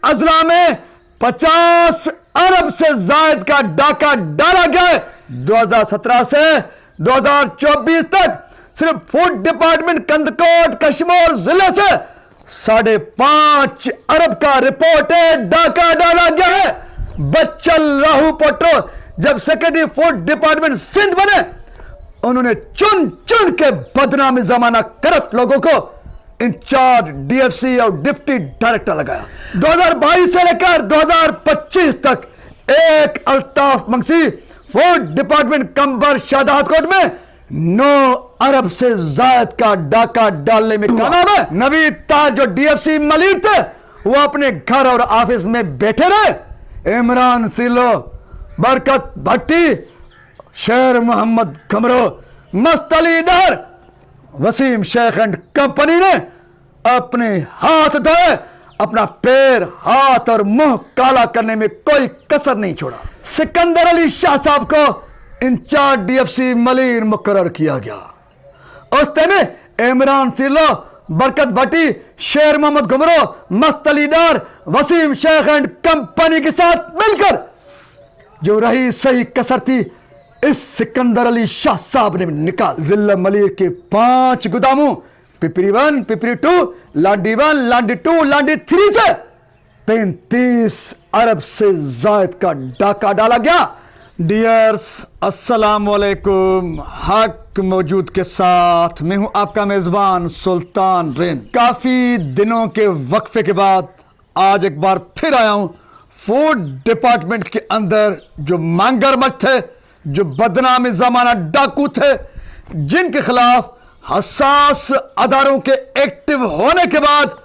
अजला में 50 अरब से जायद का डाका डाला गया है। 2017 से 2024 तक सिर्फ फूड डिपार्टमेंट कंदकोट कश्मीर जिले से 5.5 अरब का रिपोर्टेड डाका डाला गया है। बच्चल राहू पट्टो जब सेक्रेटरी फूड डिपार्टमेंट सिंध बने, उन्होंने चुन चुन के बदनामी जमाना करप्ट लोगों को इंचार्ज डीएफसी और डिप्टी डायरेक्टर लगाया। 2022 से लेकर 2025 तक एक अल्ताफ मंगसी फूड डिपार्टमेंट कंबर शादात कोट में 9 अरब से जायद का डाका डालने में कामयाब है। नवीद ताज जो डीएफसी मलिर थे, वो अपने घर और ऑफिस में बैठे रहे। इमरान सिलो, बरकत भट्टी, शेर मोहम्मद कमरो, मस्त अली डर, वसीम शेख एंड कंपनी ने अपने हाथ धोए, अपना पैर, हाथ और मुंह काला करने में कोई कसर नहीं छोड़ा। सिकंदर अली शाह साहब को इंचार्ज डीएफसी मलिर मुकर्रर किया गया। उस में इमरान सिलो, बरकत भट्टी, शेर मोहम्मद घुमरो, मस्त अली डार, वसीम शेख एंड कंपनी के साथ मिलकर जो रही सही कसर थी, इस सिकंदर अली शाह साहब ने निकाल। जिला मलिर के 5 गोदामों पिपरी 1, पिपरी 2, लांडी 1, लांडी 2, लांडी 3 से 35 अरब से जायद का डाका डाला गया। डियर्स, अस्सलाम वालेकुम। हक मौजूद के साथ मैं हूं आपका मेजबान सुल्तान रेन। काफी दिनों के वक्फे के बाद आज एक बार फिर आया हूं। फूड डिपार्टमेंट के अंदर जो मांगरमच थे, जो बदनामी जमाना डाकू थे, जिनके खिलाफ हसास अदारों के एक्टिव होने के बाद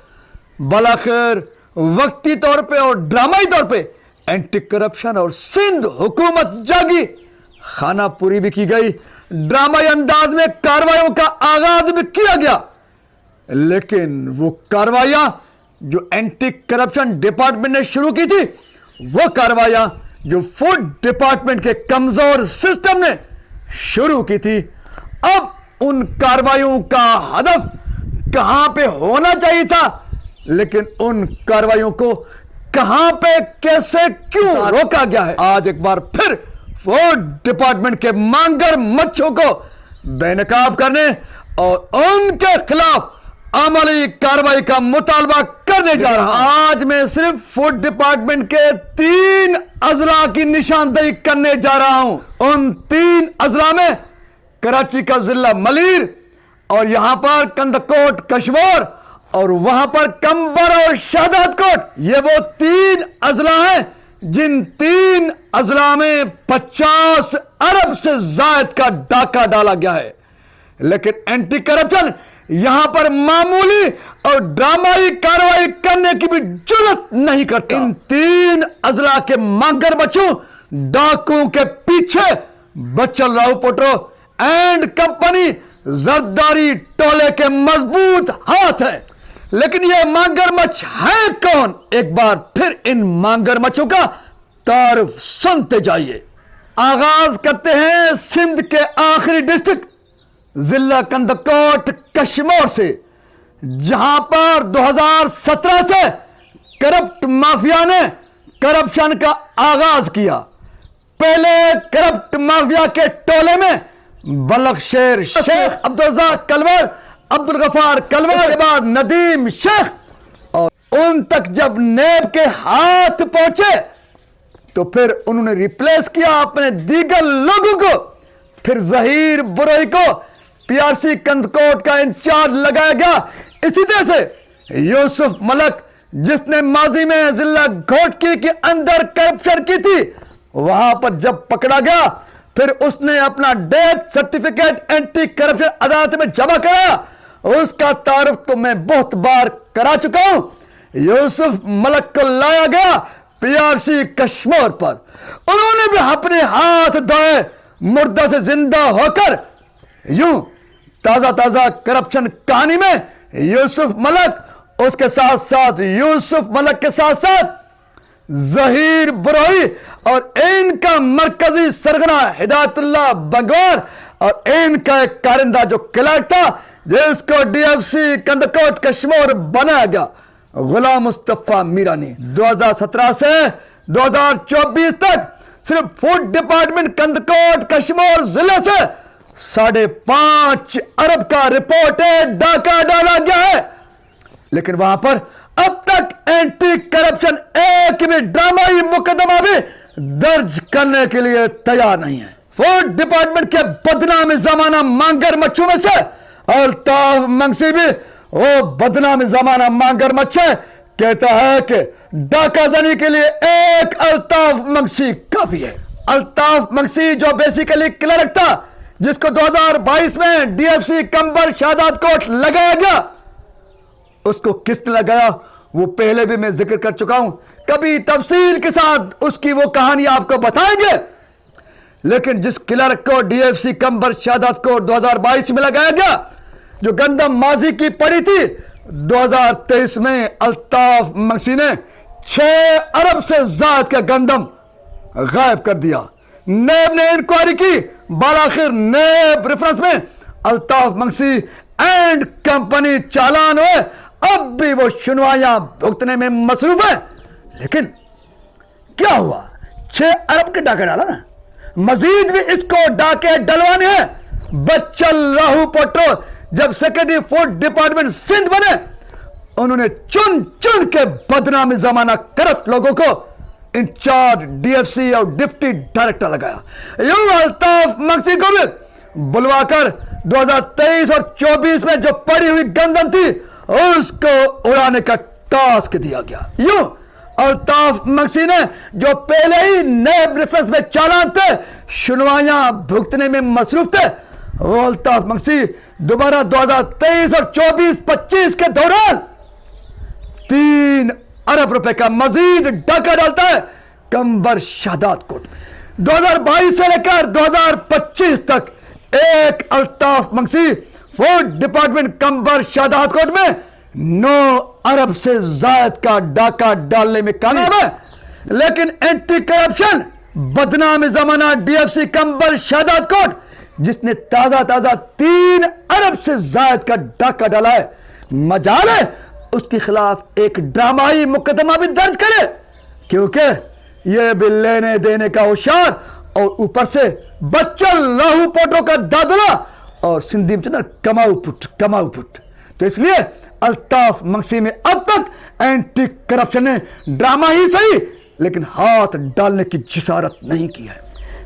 बलाखिर वक्ती तौर पे और ड्रामाई तौर पे एंटी करप्शन और सिंध हुकूमत जागी। खाना पूरी भी की गई, ड्रामाई अंदाज में कार्रवाइयों का आगाज भी किया गया। लेकिन वो कार्रवाइयां जो एंटी करप्शन डिपार्टमेंट ने शुरू की थी, वो कार्रवाइयां जो फूड डिपार्टमेंट के कमजोर सिस्टम ने शुरू की थी, अब उन कार्रवाइयों का हदफ कहां पे होना चाहिए था, लेकिन उन कार्रवाइयों को कहां पे, कैसे, क्यों रोका गया है। आज एक बार फिर फूड डिपार्टमेंट के मांगर मच्छों को बेनकाब करने और उनके खिलाफ अमली कार्रवाई का मुतालबा करने जा रहा हूं। आज मैं सिर्फ फूड डिपार्टमेंट के 3 अजला की निशानदेही करने जा रहा हूं। उन 3 अजला में कराची का जिला मलिर, और यहां पर कंदकोट कश्मीर, और वहां पर कंबर और शादात कोट। ये वो 3 अजला हैं जिन 3 अजला में 50 अरब से जायद का डाका डाला गया है। लेकिन एंटी करप्शन यहां पर मामूली और ड्रामाई कार्रवाई करने की भी जरूरत नहीं करता। इन 3 अजला के मांगर बच्चों डाकुओं के पीछे बच्चल राव पोटो एंड कंपनी जरदारी टोले के मजबूत हाथ है। लेकिन ये मांगरमच्छ है कौन? एक बार फिर इन मांगरमच्छों का तारुफ सुनते जाइए। आगाज करते हैं सिंध के आखिरी डिस्ट्रिक्ट जिला कंदकोट कश्मीर से, जहां पर 2017 से करप्ट माफिया ने करप्शन का आगाज किया। पहले करप्ट माफिया के टोले में बलखशेर शेख, अब्दुल्रज़ाक कलवर, अब्दुल गफार कलवर, के बाद नदीम शेख, और उन तक जब नेब के हाथ पहुंचे तो फिर उन्होंने रिप्लेस किया अपने दीगर लोगों को। फिर जहीर बुरई को पीआरसी कंदकोट का इंचार्ज लगाया गया। इसी तरह से यूसुफ मलक, जिसने माजी में जिला घोटकी के अंदर करप्शन की थी, वहां पर जब पकड़ा गया, फिर उसने अपना डेथ सर्टिफिकेट एंटी करप्शन अदालत में जमा कराया। उसका तारुफ तो मैं बहुत बार करा चुका हूं। यूसुफ मलक को लाया गया पीआरसी कश्मीर पर। उन्होंने भी अपने हाथ धोए, मुर्दा से जिंदा होकर। यूं ताजा ताजा करप्शन कहानी में यूसुफ मलक, उसके साथ साथ यूसुफ मलक के साथ साथ जहीर बुरई और इनका मरकजी सरगना हिदायतुल्लाह बंगवार और इनका एक कारिंदा जो क्लर्क था, जिसको डीएफसी कंदकोट कश्मीर बनाया गया, गुलाम मुस्तफा मीरानी। 2017 से 2024 तक सिर्फ फूड डिपार्टमेंट कंदकोट कश्मीर जिले से 5.5 अरब का रिपोर्टेड डाका डाला गया है, लेकिन वहां पर अब तक एंटी करप्शन एक भी ड्रामाई मुकदमा भी दर्ज करने के लिए तैयार नहीं है। फूड डिपार्टमेंट के बदनामी जमाना मांगर मच्छू में से अल्ताफ मंगसी भी वो बदनामी जमाना मांगर मच्छ है। कहता है कि डाका जनी के लिए एक अल्ताफ मंगसी काफी है। अल्ताफ मंगसी जो बेसिकली क्लर्क था, जिसको 2022 में डीएफसी कंबर शादात कोट लगाया गया, उसको किसने लगाया वो पहले भी मैं जिक्र कर चुका हूं, कभी तफसील के साथ उसकी वो कहानी आपको बताएंगे। लेकिन जिस क्लर्क को डीएफसी कंबर शादात कोट 2022 में लगाया गया, जो गंदम माजी की पड़ी थी, 2023 में अल्ताफ मंगसी ने 6 अरब से ज्यादा का गंदम गायब कर दिया। नेब ने इंक्वायरी की, बालाखिर नेब रेफरेंस में अल्ताफ मंगसी एंड कंपनी चालान हुए। अब भी वो सुनवाइयां भुगतने में मसरूफ है। लेकिन क्या हुआ, 6 अरब के डाके डाला ना, मजीद भी इसको डाके डलवाने हैं। बच्चल राहू पट्टो जब सेक्रेटरी फूड डिपार्टमेंट सिंध बने, उन्होंने चुन चुन के बदनामी जमाना करप्ट लोगों को इंचार्ज डीएफसी और डिप्टी डायरेक्टर लगाया। यूं अल्ताफ मंगसी को भी बुलवाकर 2023 और 24 में जो पड़ी हुई गंदम थी उसको उड़ाने का टास्क दिया गया। यूं अल्ताफ मंगसी ने जो पहले ही नेब रेफरेंस में चालान थे, सुनवाइयां भुगतने में मसरूफ थे, वो अल्ताफ मंगसी दोबारा 2023 और 24-25 के दौरान 3 अरब रुपए का मजीद डाका डालता है कंबर शादात कोट में। 2022 से लेकर 2025 तक एक अल्ताफ मंगसी फूड डिपार्टमेंट कंबर शादात कोट में 9 अरब से जायद का डाका डालने में कामयाब है। लेकिन एंटी करप्शन बदनामी जमाना डीएफसी कंबर शादात कोट, जिसने ताजा 3 अरब से जायद का डाका डाला है, मजाल है उसके खिलाफ एक ड्रामाई मुकदमा भी दर्ज करे, क्योंकि यह भी लेने देने का होशियार और ऊपर से बच्चल राहू पोटो का दादला और सिंधी में कमाऊ पुट। तो इसलिए अल्ताफ मंगसी में अब तक एंटी करप्शन ने ड्रामा ही सही लेकिन हाथ डालने की जिसारत नहीं की है।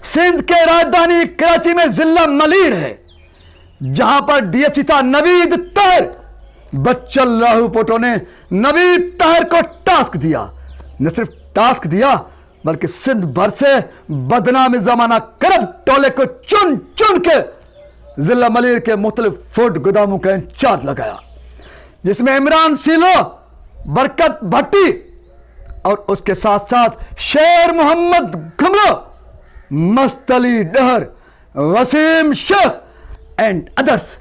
सिंध के राजधानी कराची में जिला मलीर है, जहां पर डीएफसी था नवीद ताहिर। बच्चल राहू पोटो ने नवीद ताहिर को टास्क दिया, न सिर्फ टास्क दिया बल्कि सिंध भर से बदनामी जमाना करप्ट टोले को चुन चुन के जिला मलीर के मुख्तलिफ फूड गोदामों का इंचार्ज लगाया, जिसमें इमरान सीलो, बरकत भट्टी और उसके साथ साथ शेर मोहम्मद घुमरो, मस्तली डहर, वसीम शेख एंड अदर्स,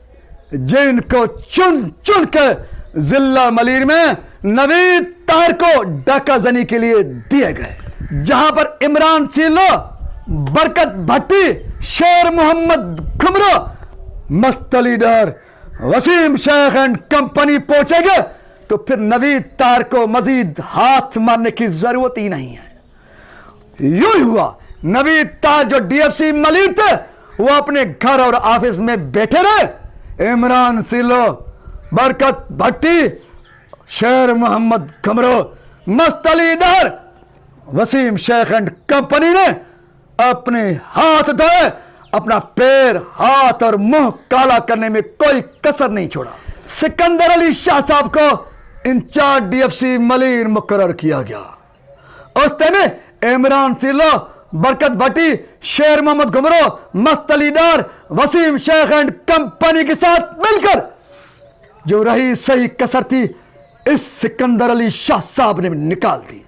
जिनको चुन चुन के जिला मलीर में नवीद ताहिर को डाका जनी के लिए दिए गए, जहां पर इमरान सीलो, बरकत भट्टी, शेर मोहम्मद घुमरो, मस्तली डहर, वसीम शेख एंड कंपनी पहुंचेंगे तो फिर नवीद ताहिर को मजीद हाथ मारने की जरूरत ही नहीं है। यूं ही हुआ, नवीद ताहिर जो डीएफसी मलीर थे वो अपने घर और ऑफिस में बैठे रहे। इमरान सीलो, बरकत भट्टी, शेर मोहम्मद घुमरो, मस्तली डहर, वसीम शेख एंड कंपनी ने अपने हाथ धोए, अपना पैर, हाथ और मुंह काला करने में कोई कसर नहीं छोड़ा। सिकंदर अली शाह साहब को इंचार्ज डीएफसी मलीर मुकर्रर किया गया। उस टाइम इमरान सीलो, बरकत भट्टी, शेर मोहम्मद घुमरो, मस्तली डहर, वसीम शेख एंड कंपनी के साथ मिलकर जो रही सही कसर थी इस सिकंदर अली शाह साहब ने निकाल दी।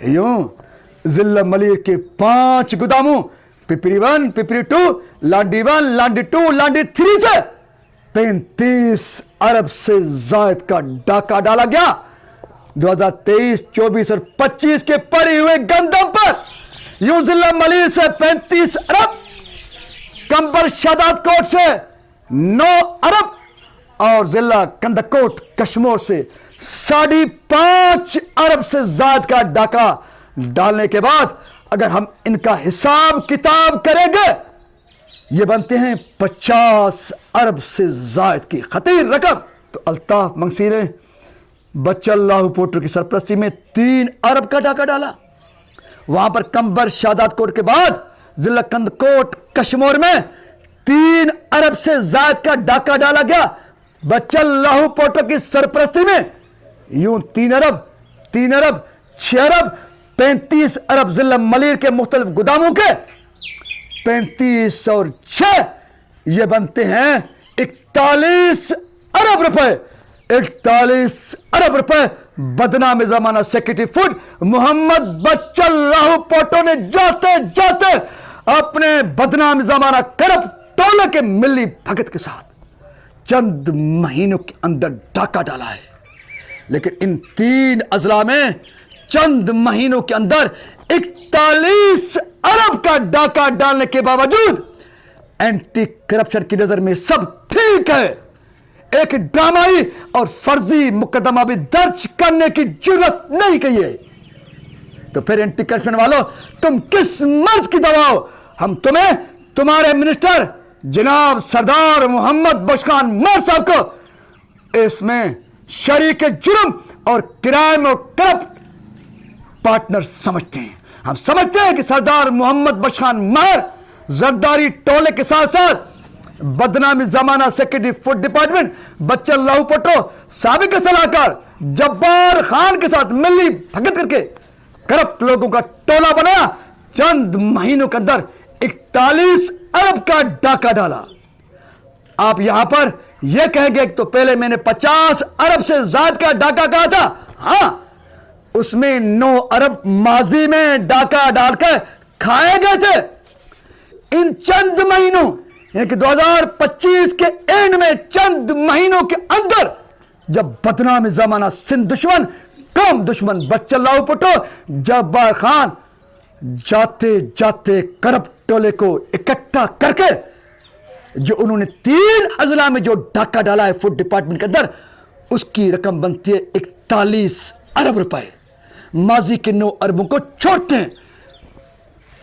यूं जिला मलीर के 5 गोदामों पिपरी 1, पिपरी 2, लांडी 1, लांडी 2, लांडी 3 से 35 अरब से जायद का डाका डाला गया। 2023, 24 और 25 के पड़े हुए गंदम पर यूं जिला मलीर से 35 अरब, कंबर शादात कोट से 9 अरब और जिला कंदकोट कश्मीर से 5.5 अरब से ज्यादा का डाका डालने के बाद अगर हम इनका हिसाब किताब करेंगे, ये बनते हैं 50 अरब से ज्यादा की खतीर रकम। तो अल्ताफ मंगसी ने बच्चा अल्लाह पोर्टो की सरपरस्ती में 3 अरब का डाका डाला। वहां पर कंबर शादात कोट के बाद जिला कंदकोट कश्मीर में 3 अरब से ज्यादा का डाका डाला गया बच्चा अल्लाह पोर्टो की सरपरस्ती में। यूं 3 अरब 6 अरब 35 अरब जिला मलिर के मुख्तलिफ गुदामों के 35 और 6 ये बनते हैं 41 अरब रुपए। 41 अरब रुपए बदनाम जमाना सेक्रेटरी फूड मोहम्मद बच्चा अल्लाह पोर्टो ने जाते जाते अपने बदनाम जमाना करप टोले के मिली भगत के साथ चंद महीनों के अंदर डाका डाला है। लेकिन इन 3 अजला में चंद महीनों के अंदर 41 अरब का डाका डालने के बावजूद एंटी करप्शन की नजर में सब ठीक है, एक ड्रामाई और फर्जी मुकदमा भी दर्ज करने की जरूरत नहीं की है। तो फिर एंटी करप्शन वालों, तुम किस मर्ज की दबाओ? हम तुम्हें तुम्हारे मिनिस्टर जनाब सरदार मोहम्मद बख्श खान मर साहब को इसमें शरीक जुर्म और क्राइम और करप्ट पार्टनर समझते हैं। हम समझते हैं कि सरदार मोहम्मद बख्श खान महर जरदारी टोले के साथ साथ बदनामी जमाना सेक्रेटरी फूड डिपार्टमेंट बच्चा अल्लाह पोर्टो साबिक सलाहकार जब्बार खान के साथ मिली भगत करके करप्ट लोगों का टोला बनाया। चंद महीनों के अंदर 41 अरब का डाका डाला। आप यहां पर यह कहेंगे तो पहले मैंने 50 अरब से ज्यादा का डाका कहा था। हां, उसमें 9 अरब माजी में डाका डालकर खाए गए थे। इन चंद महीनों यानी कि 2025 के एंड में चंद महीनों के अंदर जब बदनामी जमाना सिंध दुश्मन कम दुश्मन बच्चा अल्लाह पोर्टो जब्बार खान जाते जाते करप्ट टोले को इकट्ठा करके जो उन्होंने 3 अजला में जो डाका डाला है फूड डिपार्टमेंट के अंदर, उसकी रकम बनती है 41 अरब रुपए। माजी के 9 अरबों को छोड़ते हैं,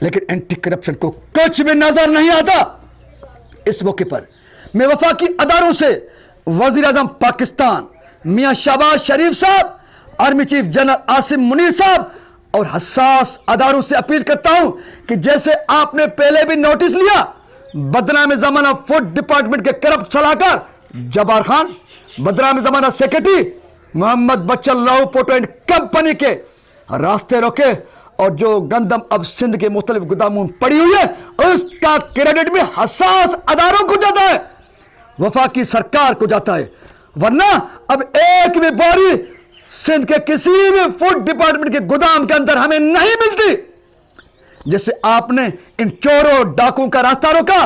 लेकिन एंटी करप्शन को कुछ भी नजर नहीं आता। इस मौके पर मैं वफाकी अदारों से वजीर आजम पाकिस्तान मियां शहबाज शरीफ साहब, army chief general Asim Munir साहब और हसास अदारों से अपील करता हूं कि जैसे आपने पहले भी नोटिस लिया बदनामी जमाना फूड डिपार्टमेंट के करप्ट सलाहकार जब्बार खान, बदनामी जमाना सेक्रेटरी मोहम्मद बच्चा अल्लाह पोर्टो एंड कंपनी के रास्ते रोके और जो गंदम अब सिंध के मुख्तलिफ गोदामों में पड़ी हुई है उसका क्रेडिट भी हसास अदारों को जाता है, वफाकी सरकार को जाता है। वरना अब एक भी बोरी सिंध के किसी भी फूड डिपार्टमेंट के गोदाम के अंदर हमें नहीं मिलती। जैसे आपने इन चोरों डाकों का रास्ता रोका,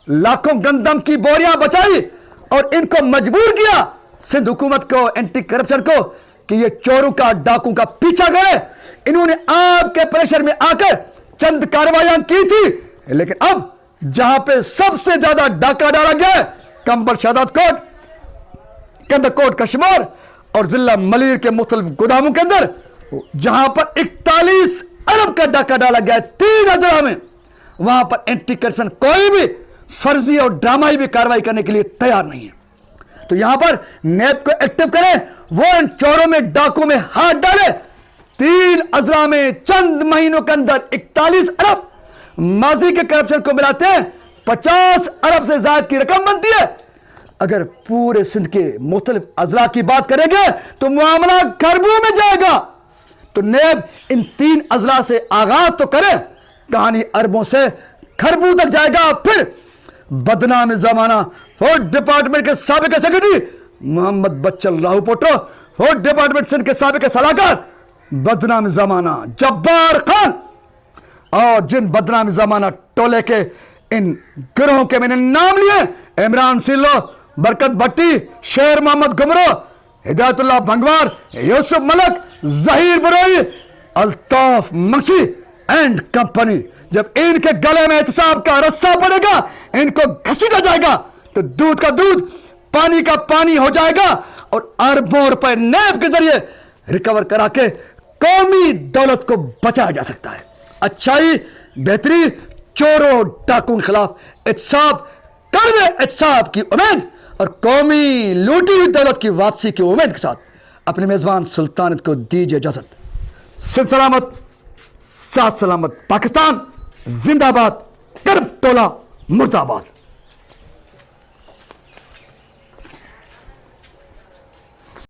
लाखों गंदम की बोरियां बचाई और इनको मजबूर किया सिंध हुकूमत को, एंटी करप्शन को, कि ये चोरों का डाकों का पीछा करे। इन्होंने आपके प्रेशर में आकर चंद कार्रवाइयां की थी, लेकिन अब जहां पे सबसे ज्यादा डाका डाला गया कंबर शादात कोट, कंदकोट कश्मीर और जिला मलिर के मुख्तलिफ गोदामों के अंदर, जहां पर 41 अरब का डाका डाला गया 3 अजला में, वहां पर एंटी करप्शन कोई भी फर्जी और ड्रामाई भी कार्रवाई करने के लिए तैयार नहीं है। तो यहां पर नैब को एक्टिव करें, वो इन चोरों में डाकू में हाथ डाले। 3 अजला में चंद महीनों के अंदर 41 अरब, माजी के करप्शन को मिलाते हैं 50 अरब से ज्यादा की रकम बनती है। अगर पूरे सिंध के मुख्तलिफ अजला की बात करेंगे तो मामला खरबों में जाएगा। तो नैब इन 3 अजला से आगाज तो करे, कहानी अरबों से खरबों तक जाएगा। फिर बदनाम जमाना फूड डिपार्टमेंट के साबिक सेक्रेटरी मोहम्मद बच्चा अल्लाह पोर्टो, फूड डिपार्टमेंट सिंध के साबिक सलाहकार बदनाम जमाना जब्बार खान और जिन बदनाम जमाना टोले के इन गिरोहों के मैंने नाम लिए, इमरान सिल्लो, बरकत भट्टी, शेर मोहम्मद गुमरो, हिदायतुल्लाह भंगवार, यूसुफ मलक, जहीर बरोई, अल्ताफ मंगसी एंड कंपनी, जब इनके गले में एहतसाब का रस्सा पड़ेगा, इनको घसीटा जाएगा तो दूध का दूध पानी का पानी हो जाएगा اور اربوں روپے نیب کے ذریعے ریکور کرا کے قومی دولت کو بچایا جا سکتا ہے۔ اچھائی، بہتری، چوروں ڈاکوں کے خلاف احتساب، کڑوے احتساب کی امید اور قومی لوٹی ہوئی دولت کی واپسی کی امید کے ساتھ اپنے میزبان سلطانت کو دیجیے اجازت۔ سلام سلامت، سات سلامت، پاکستان زندہ باد، کرب ٹولہ مردہ باد۔